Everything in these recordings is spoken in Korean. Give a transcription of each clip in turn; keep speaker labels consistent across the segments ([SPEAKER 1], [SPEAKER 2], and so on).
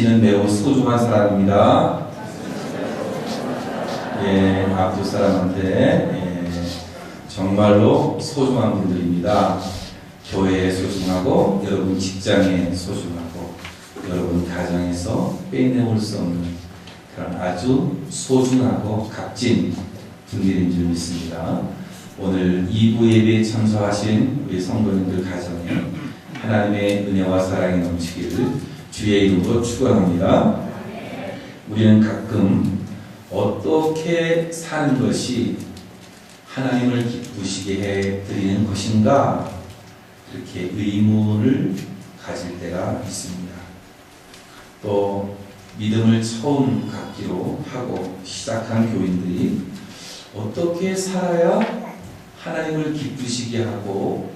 [SPEAKER 1] 당신은 매우 소중한 사람입니다. 예, 앞두 사람한테 정말로 소중한 분들입니다. 교회에 소중하고, 여러분 직장에 소중하고, 여러분 가정에서 빼내올 수 없는 그런 아주 소중하고 값진 분들인 줄 믿습니다. 오늘 2부 예배에 참석하신 우리 성도님들 가정에 하나님의 은혜와 사랑이 넘치기를 주의 이름으로 축원합니다. 우리는 가끔 어떻게 사는 것이 하나님을 기쁘시게 해드리는 것인가, 그렇게 의문을 가질 때가 있습니다. 또 믿음을 처음 갖기로 하고 시작한 교인들이 어떻게 살아야 하나님을 기쁘시게 하고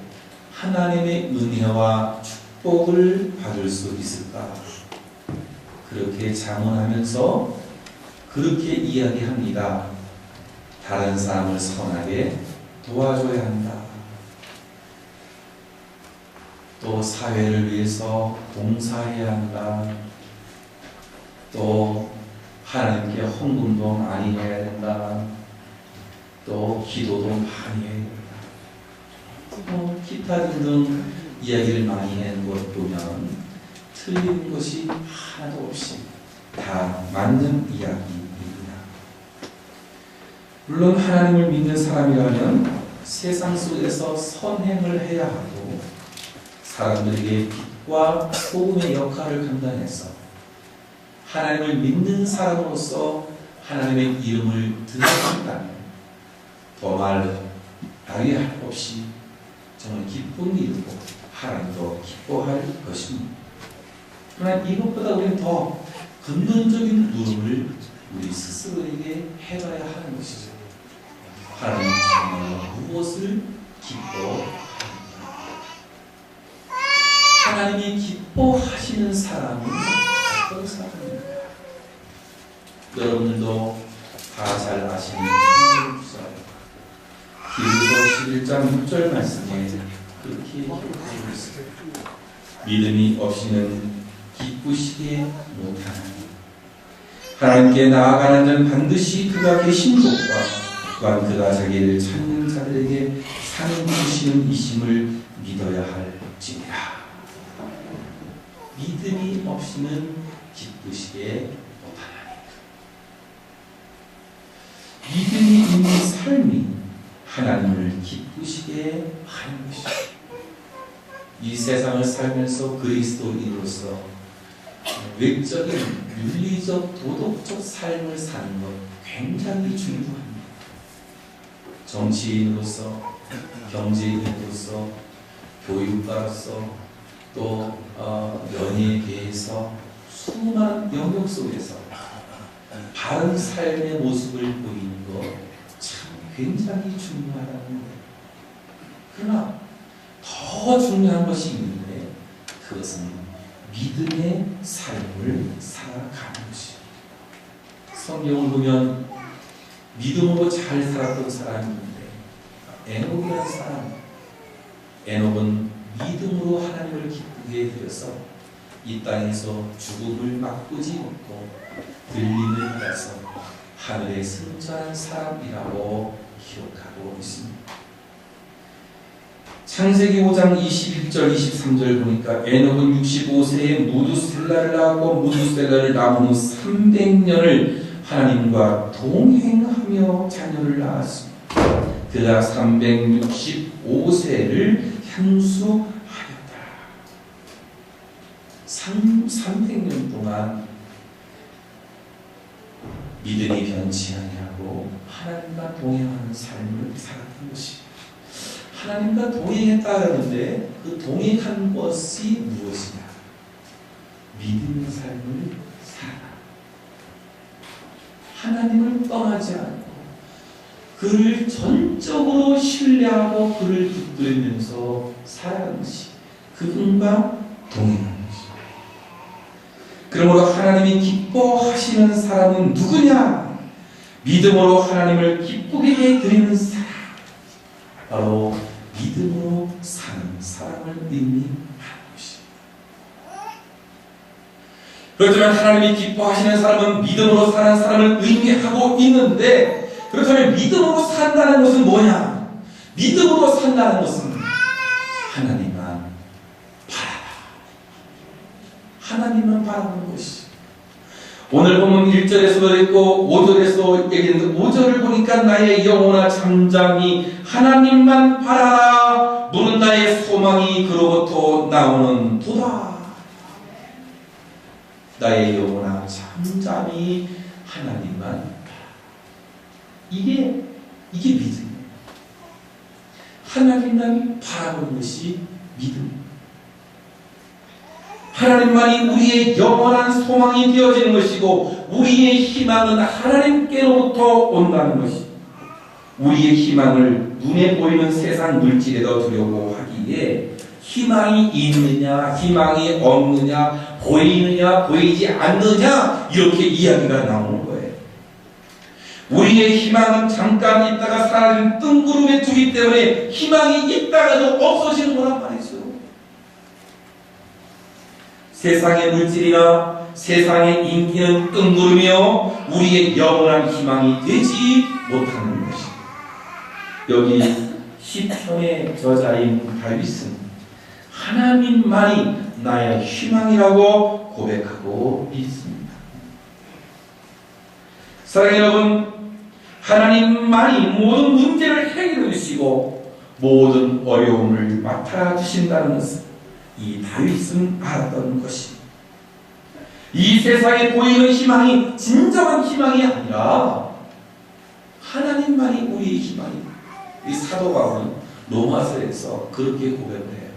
[SPEAKER 1] 하나님의 은혜와 축복을 받을 수 있을까? 그렇게 자문하면서 그렇게 이야기합니다. 다른 사람을 선하게 도와줘야 한다. 또 사회를 위해서 봉사해야 한다. 또 하나님께 헌금도 많이 해야 된다. 또 기도도 많이 해야 된다. 또 기타 등등 이야기를 많이 하는 것 보면 틀린 것이 하나도 없이 다 맞는 이야기입니다. 물론 하나님을 믿는 사람이라면 세상 속에서 선행을 해야 하고 사람들에게 빛과 소금의 역할을 감당해서 하나님을 믿는 사람으로서 하나님의 이름을 드러낸다면 더 말이 할 없이 정말 기쁜 일이고 하나님도 기뻐할 것입니다. 그러나 이것보다 우리는 더 근본적인 물음을 우리 스스로에게 해봐야 하는 것이죠. 하나님 정말 무엇을 기뻐하는가? 하나님이 기뻐하시는 사람은 어떤 사람입니까? 여러분들도 다 잘 아시는 성경 구절, 히브리서 11장 6절 말씀에 그렇게 기록하고 있습니다. 믿음이 없이는 기쁘시게 못하나니 하나님께 나아가는 자는 반드시 그가 계신 곳과 또한 그가 자기를 찾는 자들에게 상 주시는 이심을 믿어야 할지니라. 믿음이 없이는 기쁘시게 못하나니. 믿음이 있는 삶이 하나님을 기쁘시게 하는 것이죠. 이 세상을 살면서 그리스도인으로서 외적인 윤리적 도덕적 삶을 사는 것 굉장히 중요합니다. 정치인으로서, 경제인으로서, 교육가로서, 또 연예계에서 수많은 영역 속에서 바른 삶의 모습을 보이는 것 참 굉장히 중요하다는 거예요. 그러나 더 중요한 것이 있는데 그것은 믿음의 삶을 살아가는 것입니다. 성경을 보면 믿음으로 잘 살았던 사람이 있는데 에녹이라는 사람, 에녹은 믿음으로 하나님을 기쁘게 해드려서 이 땅에서 죽음을 맛보지 못고 들림을 받아서 하늘에 승천한 사람이라고 기록하고 있습니다. 창세기 5장 21절 23절 보니까 에녹은 65세에 무두셀라를 낳았고 무두셀라를 낳은 후 300년을 하나님과 동행하며 자녀를 낳았습니다. 그가 365세를 향수하였다. 300년 동안 믿음이 변치 아니하고 하나님과 동행하는 삶을 살았던 것입니다. 하나님과 동행했다는데 그 동행한 것이 무엇이냐? 믿음의 삶을 살아. 하나님을 떠나지 않고 그를 전적으로 신뢰하고 그를 붙들면서 살아가는 것이 그분과 동행하는 것입니다. 그러므로 하나님이 기뻐하시는 사람은 누구냐? 믿음으로 하나님을 기쁘게 해드리는 사람, 바로 믿음으로 사는 사람을 의미하는 것입니다. 그렇다면 하나님이 기뻐하시는 사람은 믿음으로 사는 사람을 의미하고 있는데, 그렇다면 믿음으로 산다는 것은 뭐냐? 믿음으로 산다는 것은 하나님만 바라봐. 하나님만 바라보는 것이. 오늘 보면 1절에서도 그랬고 5절에서 얘기했는데, 5절을 보니까 나의 영혼아 잠잠히 하나님만 바라라. 무는 나의 소망이 그로부터 나오는 도다. 나의 영혼아 잠잠히 하나님만 바라라. 이게 믿음이에요. 하나님만 바라보는 것이 믿음. 하나님만이 우리의 영원한 소망이 되어지는 것이고, 우리의 희망은 하나님께로부터 온다는 것이. 우리의 희망을 눈에 보이는 세상 물질에도 두려워하기에 희망이 있느냐 희망이 없느냐, 보이느냐 보이지 않느냐, 이렇게 이야기가 나오는 거예요. 우리의 희망은 잠깐 있다가 사라진 뜬구름에 두기 때문에 희망이 있다가도 없어지는 거란 말이죠. 세상의 물질이나 세상의 인기는 뜬구름이요 우리의 영원한 희망이 되지 못하는 것입니다. 여기 시편의 저자인 다윗은 하나님만이 나의 희망이라고 고백하고 있습니다. 사랑하는 여러분, 하나님만이 모든 문제를 해결해 주시고 모든 어려움을 맡아주신다는 것을 이 다윗은 알았던 것이, 이 세상에 보이는 희망이 진정한 희망이 아니라 하나님만이 우리의 희망이다. 이 사도 바울은 로마서에서 그렇게 고백을 해요.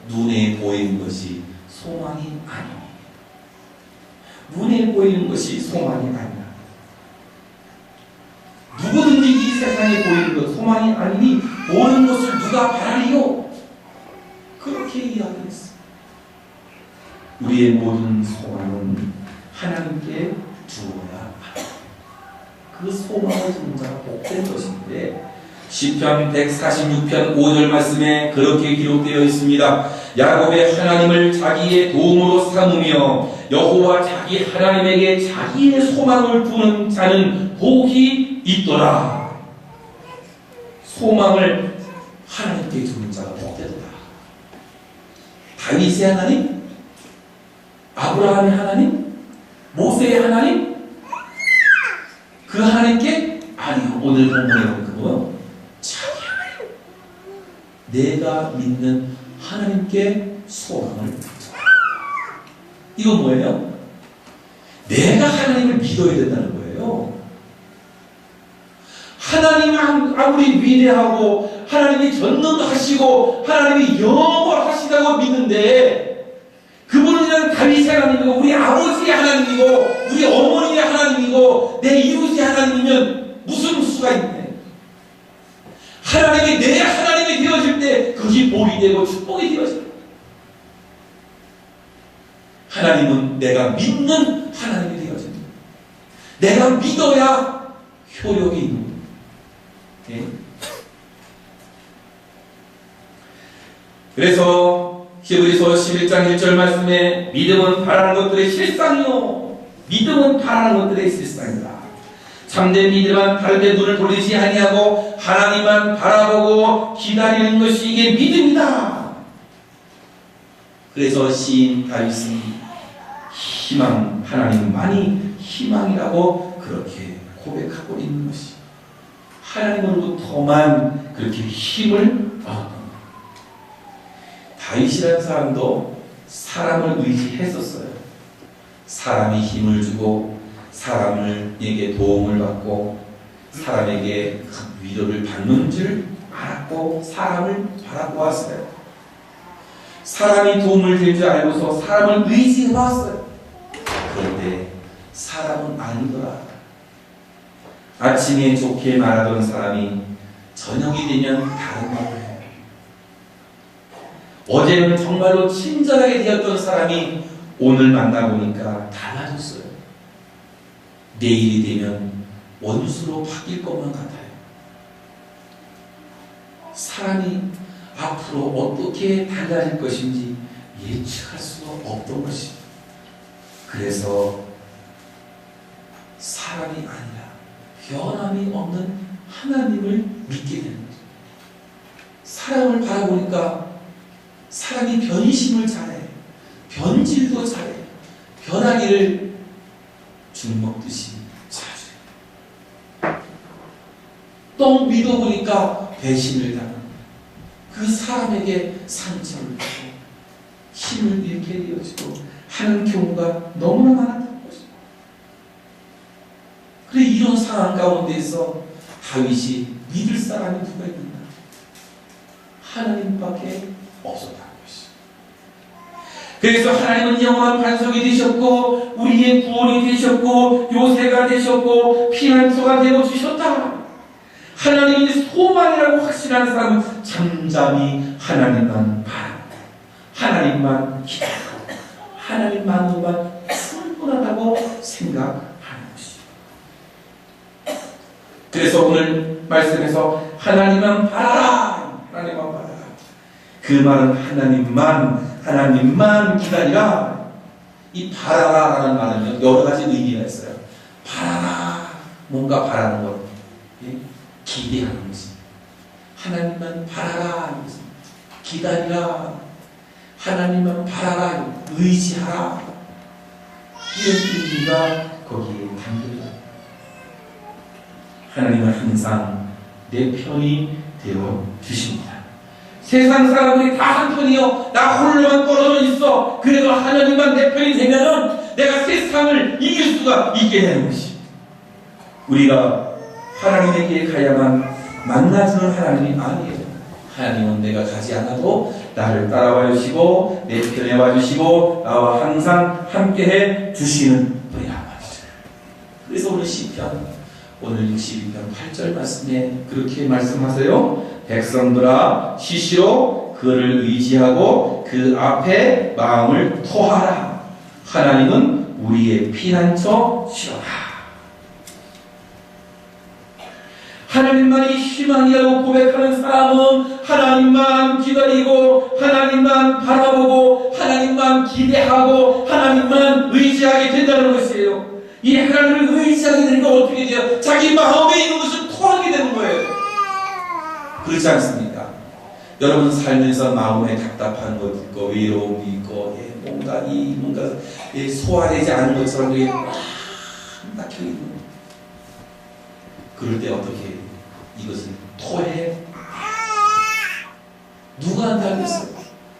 [SPEAKER 1] 눈에 보이는 것이 소망이 아니니. 눈에 보이는 것이 소망이 아니라 누구든지 이 세상에 보이는 것 소망이 아니니 보는 것을 누가 바라리요? 그렇게 이야기했어. 우리의 모든 소망은 하나님께 주어야 합니다. 그 소망을 주는 자가 복된 것인데, 시편 146편 5절 말씀에 그렇게 기록되어 있습니다. 야곱의 하나님을 자기의 도움으로 삼으며 여호와 자기 하나님에게 자기의 소망을 두는 자는 복이 있더라. 소망을 하나님께 두는 자가 복되더라. 다윗의 하나님, 아브라함의 하나님, 모세의 하나님, 그 하나님께 아니요. 오늘 본문에 보면 자기 하나님, 내가 믿는 하나님께 소망을 두라. 이건 뭐예요? 내가 하나님을 믿어야 된다는 거예요. 하나님이 아무리 위대하고 하나님이 전능하시고 하나님이 영원하시다고 믿는데, 그분은 다윗의 하나님이고 우리 아버지의 하나님이고 우리 어머니의 하나님이고 내 이웃의 하나님이면 무슨 수가 있네. 하나님이 내 하나님이 되어질 때 그것이 복이 되고 축복이 되어질 때, 하나님은 내가 믿는 하나님이 되어집니다. 내가 믿어야 효력이 있는 거예요. 네? 그래서 히브리서 11장 1절 말씀에 믿음은 바라는 것들의 실상이요 믿음은 바라는 것들의 실상이다. 참된 믿음은 다른 데 눈을 돌리지 아니하고 하나님만 바라보고 기다리는 것이 이게 믿음이다. 그래서 시인 다윗은 희망, 하나님만이 희망이라고 그렇게 고백하고 있는 것이, 하나님으로부터만 그렇게 힘을 얻었던 거예요. 다윗이라는 사람도 사람을 의지했었어요. 사람이 힘을 주고 사람에게 도움을 받고 사람에게 위로를 받는 줄 알았고 사람을 바라보았어요. 사람이 도움을 줄 줄 알고서 사람을 의지해왔어요. 그런데 사람은 아니더라. 아침에 좋게 말하던 사람이 저녁이 되면 다른 말을 해요. 어제는 정말로 친절하게 되었던 사람이 오늘 만나보니까 달라졌어요. 내일이 되면 원수로 바뀔 것만 같아요. 사람이 앞으로 어떻게 달라질 것인지 예측할 수가 없던 것입니다. 그래서 사람이 아니라 변함이 없는 하나님을 믿게 되는 거죠. 사람을 바라보니까 사람이 변심을 잘해, 변질도 잘해, 변하기를 죽 먹듯이 잘해. 또 믿어보니까 배신을 당하고 그 사람에게 상처를 주고 힘을 잃게 되어지고 하는 경우가 너무나 많았던 것입니다. 그래 이런 상황 가운데서 다윗이 믿을 사람이 누가 있는가? 하나님밖에 없었다는 것이죠. 그래서 하나님은 영원한 반석이 되셨고 우리의 구원이 되셨고 요새가 되셨고 피난처가 되어주셨다. 하나님이 소망이라고 확신하는 사람은 잠잠히 하나님만 바라보고 하나님만 기다리고 하나님만으로만 충분하다고 생각하는 것이죠. 그래서 오늘 말씀에서 하나님만 바라라, 하나님만 바라라. 그 말은 하나님만 기다리라. 이 바라라라는 말은 여러 가지 의미가 있어요. 바라라, 뭔가 바라는 것, 기대하는 것입니다. 하나님만 바라라, 기다리라, 하나님만 바라라, 의지하라. 이런 의미가 거기에 담겨요. 하나님은 항상 내 편이 되어 주십니다. 세상 사람들이 다 한편이요, 나 홀로만 떨어져 있어. 그래도 하나님만 내 편이 되면은 내가 세상을 이길 수가 있게 되는 것입니다. 우리가 하나님에게 가야만 만나주는 하나님이 아니에요. 하나님은 내가 가지 않아도 나를 따라와 주시고 내 편에 와 주시고 나와 항상 함께해 주시는 분이란 말이죠. 그래서 오늘 시편, 오늘 62편 8절 말씀에 그렇게 말씀하세요. 백성들아 시시로 그를 의지하고 그 앞에 마음을 토하라. 하나님은 우리의 피난처시로다. 하나님만이 희망이라고 고백하는 사람은 하나님만 기다리고 하나님만 바라보고 하나님만 기대하고 하나님만 의지하게 된다는 것이에요. 이 하나님을 의지하게 되니까 어떻게 돼요? 자기 마음에 있는 것을 토하게 되는 거예요. 그렇지 않습니까? 여러분 살면서 마음에 답답한 것 있고 외로움이 있고 뭔가 소화되지 않은 것처럼 막혀있는 거예요. 그럴 때 어떻게 이것을 토해? 누가 한다겠어요?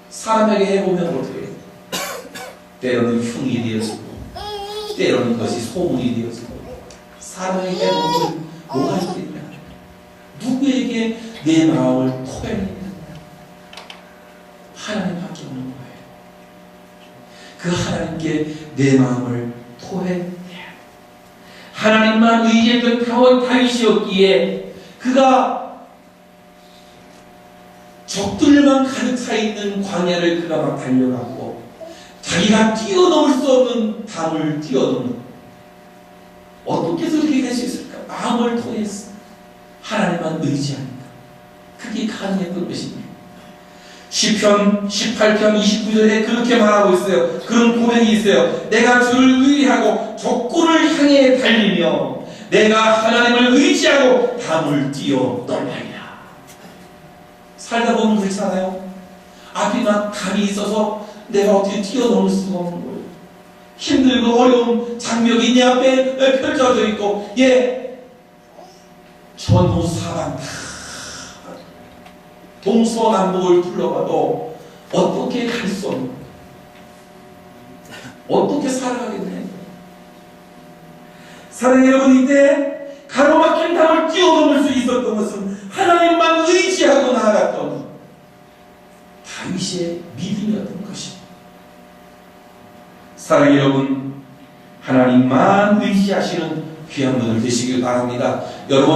[SPEAKER 1] 사람에게 해보면 어떻게 해요? 때로는 흉이 되어지고 때로는 그것이 소문이 되어지고 사람에게 해보면 뭐가 있겠냐? 누구에게 내 마음을 토해내냐? 하나님밖에 없는 거예요. 그 하나님께 내 마음을 토해 하나님만 의지했던 다윗이었기에 그가 적들만 가득 차 있는 광야를 그가 막 달려가고 자기가 뛰어넘을 수 없는 담을 뛰어넘는 어떻게 해서 그렇게 될 수 있을까? 마음을 통해서 하나님만 의지하니까 그게 가능했던 것입니다. 시편 18편 29절에 그렇게 말하고 있어요. 그런 고백이 있어요. 내가 주를 의리하고 족구를 향해 달리며 내가 하나님을 의지하고 담을 뛰어 넘나이라. 살다 보면 그렇잖아요. 앞이 막 담이 있어서 내가 어떻게 뛰어넘을 수가 없는 거예요. 힘들고 어려운 장벽이 내 앞에 펼쳐져 있고 전후사방 다 동서남북을 둘러봐도 어떻게 갈 수 없는 거예요. 어떻게 살아가겠냐. 사랑하는 여러분, 이때 가로막힌 담을 뛰어넘을 수 있었던 것은 하나님만 의지하고 나아갔던 다윗의 믿음이었던 것입니다. 사랑하는 여러분, 하나님만 의지하시는 귀한 분들 되시길 바랍니다. 여러분